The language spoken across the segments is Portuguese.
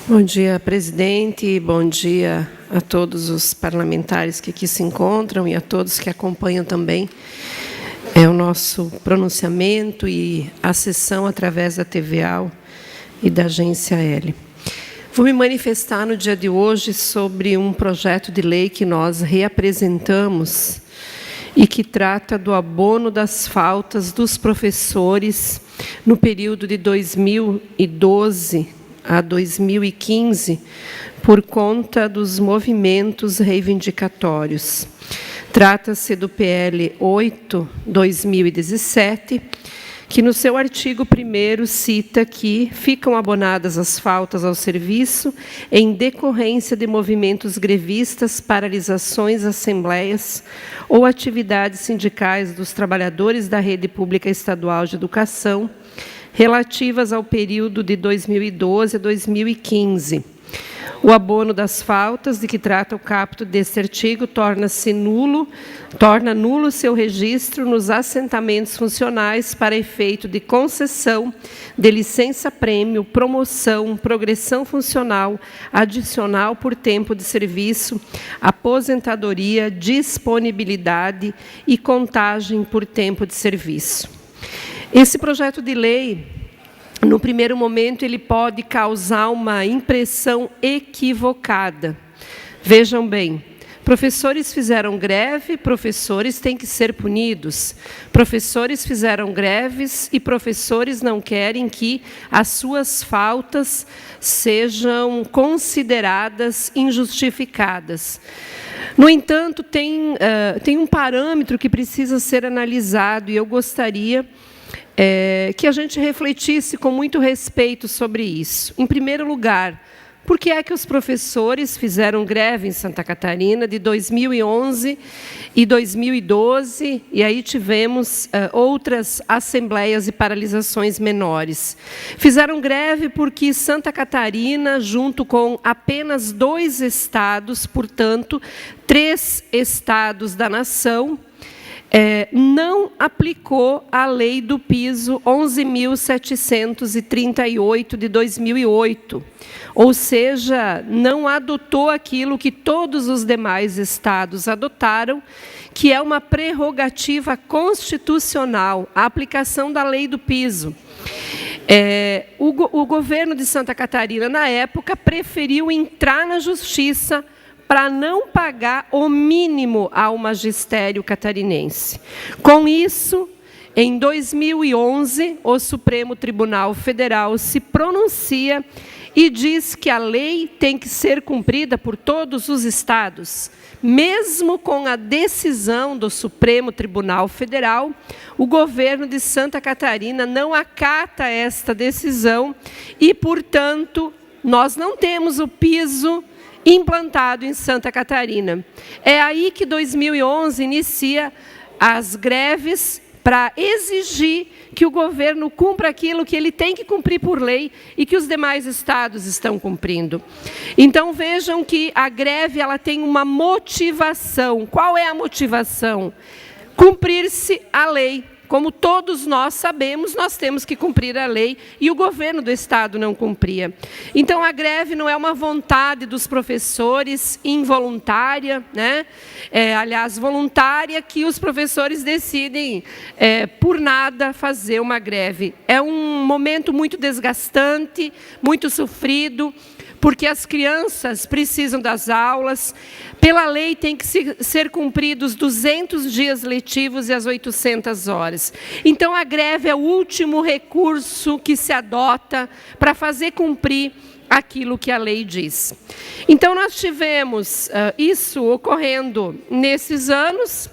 Bom dia, presidente. Bom dia a todos os parlamentares que aqui se encontram e a todos que acompanham também o nosso pronunciamento e a sessão através da TVA e da Agência L. Vou me manifestar no dia de hoje sobre um projeto de lei que nós reapresentamos e que trata do abono das faltas dos professores no período de 2012 a 2015, por conta dos movimentos reivindicatórios. Trata-se do PL 8/2017, que no seu artigo 1º cita que ficam abonadas as faltas ao serviço em decorrência de movimentos grevistas, paralisações, assembleias ou atividades sindicais dos trabalhadores da rede pública estadual de educação, relativas ao período de 2012 a 2015. O abono das faltas de que trata o caput deste artigo torna nulo seu registro nos assentamentos funcionais para efeito de concessão de licença-prêmio, promoção, progressão funcional, adicional por tempo de serviço, aposentadoria, disponibilidade e contagem por tempo de serviço. Esse projeto de lei, no primeiro momento, ele pode causar uma impressão equivocada. Vejam bem, professores fizeram greve, professores têm que ser punidos. Professores fizeram greves e professores não querem que as suas faltas sejam consideradas injustificadas. No entanto, tem um parâmetro que precisa ser analisado e eu gostaria que a gente refletisse com muito respeito sobre isso. Em primeiro lugar, por que é que os professores fizeram greve em Santa Catarina de 2011 e 2012, e aí tivemos outras assembleias e paralisações menores? Fizeram greve porque Santa Catarina, junto com apenas 2 estados, portanto, 3 estados da nação, não aplicou a lei do piso 11.738 de 2008, ou seja, não adotou aquilo que todos os demais estados adotaram, que é uma prerrogativa constitucional, a aplicação da lei do piso. O governo de Santa Catarina, na época, preferiu entrar na justiça para não pagar o mínimo ao magistério catarinense. Com isso, em 2011, o Supremo Tribunal Federal se pronuncia e diz que a lei tem que ser cumprida por todos os estados. Mesmo com a decisão do Supremo Tribunal Federal, o governo de Santa Catarina não acata esta decisão e, portanto, nós não temos o piso implantado em Santa Catarina. É aí que 2011 inicia as greves para exigir que o governo cumpra aquilo que ele tem que cumprir por lei e que os demais estados estão cumprindo. Então vejam que a greve ela tem uma motivação. Qual é a motivação? Cumprir-se a lei. Como todos nós sabemos, nós temos que cumprir a lei e o governo do estado não cumpria. Então, a greve não é uma vontade dos professores involuntária, né? Aliás, voluntária, que os professores decidem, por nada, fazer uma greve. É um momento muito desgastante, muito sofrido, porque as crianças precisam das aulas. Pela lei, tem que ser cumpridos 200 dias letivos e as 800 horas. Então, a greve é o último recurso que se adota para fazer cumprir aquilo que a lei diz. Então, nós tivemos isso ocorrendo nesses anos.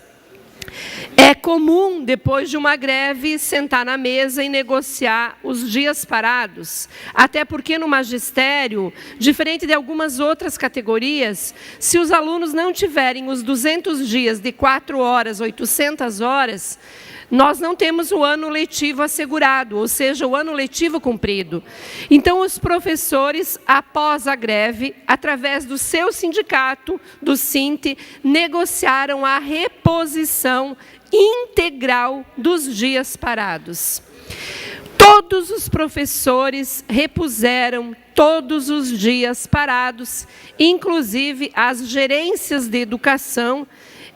É comum, depois de uma greve, sentar na mesa e negociar os dias parados. Até porque no magistério, diferente de algumas outras categorias, se os alunos não tiverem os 200 dias de 4 horas, 800 horas, nós não temos o ano letivo assegurado, ou seja, o ano letivo cumprido. Então, os professores, após a greve, através do seu sindicato, do SINT, negociaram a reposição integral dos dias parados. Todos os professores repuseram todos os dias parados, inclusive as gerências de educação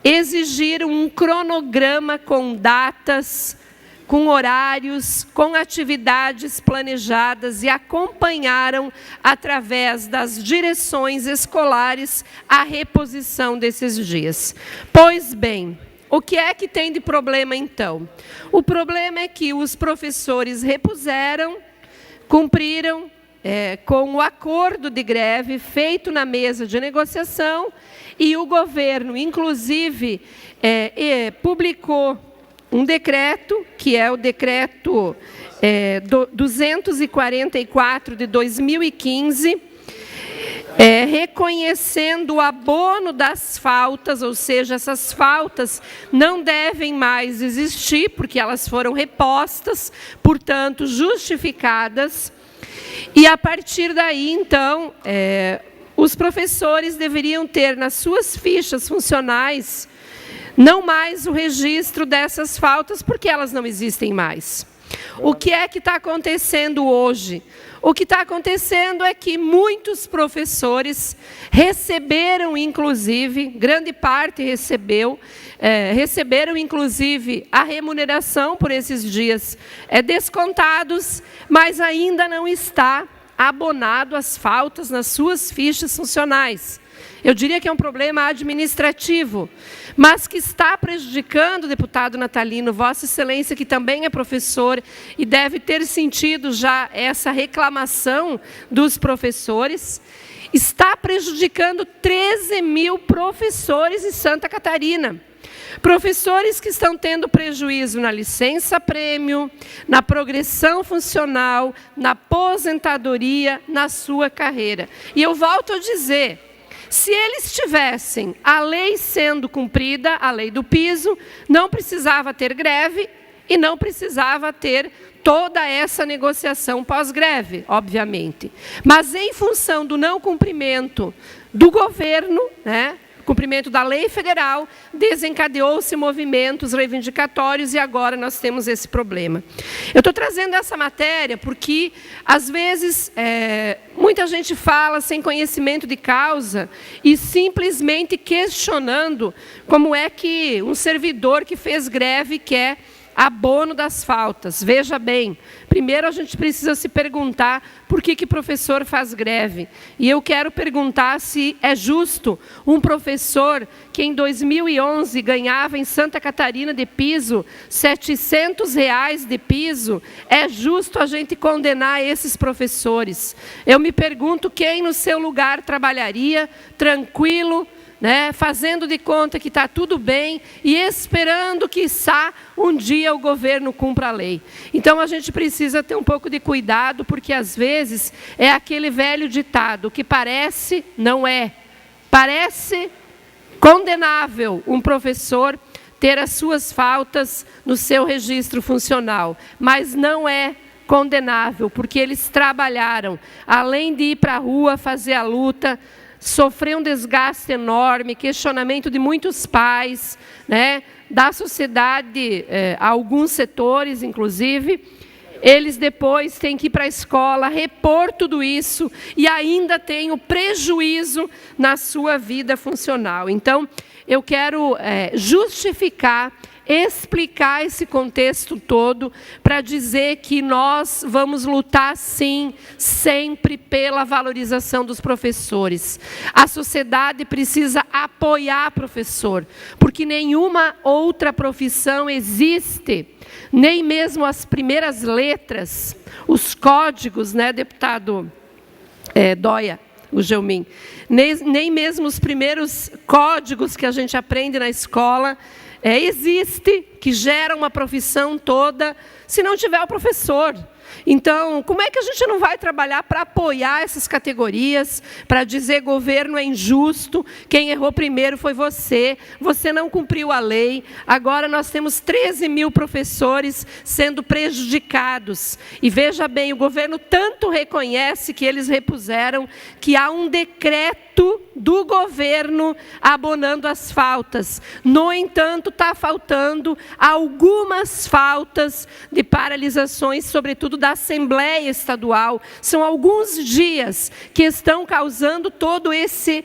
exigiram um cronograma com datas, com horários, com atividades planejadas e acompanharam, através das direções escolares, a reposição desses dias. Pois bem, o que é que tem de problema, então? O problema é que os professores repuseram, cumpriram com o acordo de greve feito na mesa de negociação, e o governo, inclusive, publicou um decreto, que é o decreto 244 de 2015, reconhecendo o abono das faltas, ou seja, essas faltas não devem mais existir, porque elas foram repostas, portanto, justificadas. E, a partir daí, então, os professores deveriam ter nas suas fichas funcionais não mais o registro dessas faltas, porque elas não existem mais. O que é que está acontecendo hoje? O que está acontecendo é que muitos professores receberam, inclusive, grande parte receberam, inclusive, a remuneração por esses dias descontados, mas ainda não está abonado as faltas nas suas fichas funcionais. Eu diria que é um problema administrativo, mas que está prejudicando, deputado Natalino, Vossa Excelência, que também é professor, e deve ter sentido já essa reclamação dos professores, está prejudicando 13 mil professores em Santa Catarina. Professores que estão tendo prejuízo na licença-prêmio, na progressão funcional, na aposentadoria, na sua carreira. E eu volto a dizer, se eles tivessem a lei sendo cumprida, a lei do piso, não precisava ter greve e não precisava ter toda essa negociação pós-greve, obviamente. Mas, em função do não cumprimento do governo, cumprimento da lei federal, desencadeou-se movimentos reivindicatórios e agora nós temos esse problema. Eu estou trazendo essa matéria porque, às vezes, muita gente fala sem conhecimento de causa e simplesmente questionando como é que um servidor que fez greve quer abono das faltas. Veja bem, primeiro a gente precisa se perguntar por que professor faz greve. E eu quero perguntar se é justo um professor que em 2011 ganhava em Santa Catarina de piso R$700 de piso, é justo a gente condenar esses professores. Eu me pergunto quem no seu lugar trabalharia tranquilo, fazendo de conta que está tudo bem e esperando que, um dia o governo cumpra a lei. Então, a gente precisa ter um pouco de cuidado, porque, às vezes, é aquele velho ditado, que parece, não é. Parece condenável um professor ter as suas faltas no seu registro funcional, mas não é condenável, porque eles trabalharam, além de ir para a rua fazer a luta, sofreu um desgaste enorme, questionamento de muitos pais, da sociedade, alguns setores, inclusive. Eles depois têm que ir para a escola, repor tudo isso e ainda tem o prejuízo na sua vida funcional. Então, eu quero justificar, explicar esse contexto todo para dizer que nós vamos lutar, sim, sempre pela valorização dos professores. A sociedade precisa apoiar professor, porque nenhuma outra profissão existe, nem mesmo as primeiras letras, os códigos, deputado Dóia, o Gelmin, nem mesmo os primeiros códigos que a gente aprende na escola existe, que gera uma profissão toda, se não tiver o professor. Então, como é que a gente não vai trabalhar para apoiar essas categorias, para dizer governo é injusto, quem errou primeiro foi você não cumpriu a lei, agora nós temos 13 mil professores sendo prejudicados. E veja bem, o governo tanto reconhece que eles repuseram, que há um decreto do governo abonando as faltas. No entanto, está faltando algumas faltas de paralisações, sobretudo período da Assembleia Estadual. São alguns dias que estão causando todo esse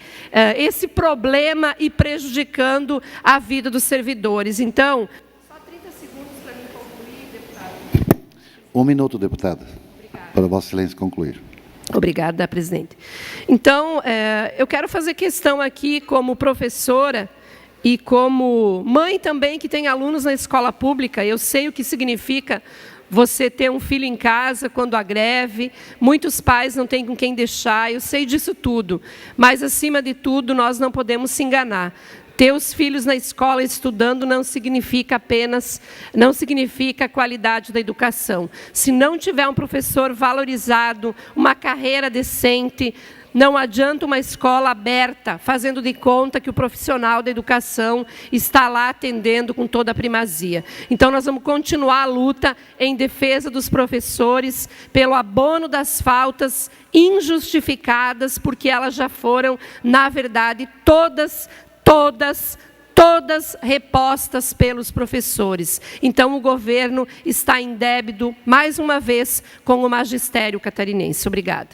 problema e prejudicando a vida dos servidores. Então, só 30 segundos para mim concluir, deputado. 1 minuto, deputada, para Vossa Excelência concluir. Obrigada, presidente. Então, eu quero fazer questão aqui, como professora e como mãe também, que tem alunos na escola pública. Eu sei o que significa você ter um filho em casa quando há greve, muitos pais não têm com quem deixar, eu sei disso tudo. Mas, acima de tudo, nós não podemos se enganar. Ter os filhos na escola estudando não significa a qualidade da educação. Se não tiver um professor valorizado, uma carreira decente, não adianta uma escola aberta, fazendo de conta que o profissional da educação está lá atendendo com toda a primazia. Então, nós vamos continuar a luta em defesa dos professores, pelo abono das faltas injustificadas, porque elas já foram, na verdade, todas repostas pelos professores. Então, o governo está em débito, mais uma vez, com o magistério catarinense. Obrigada.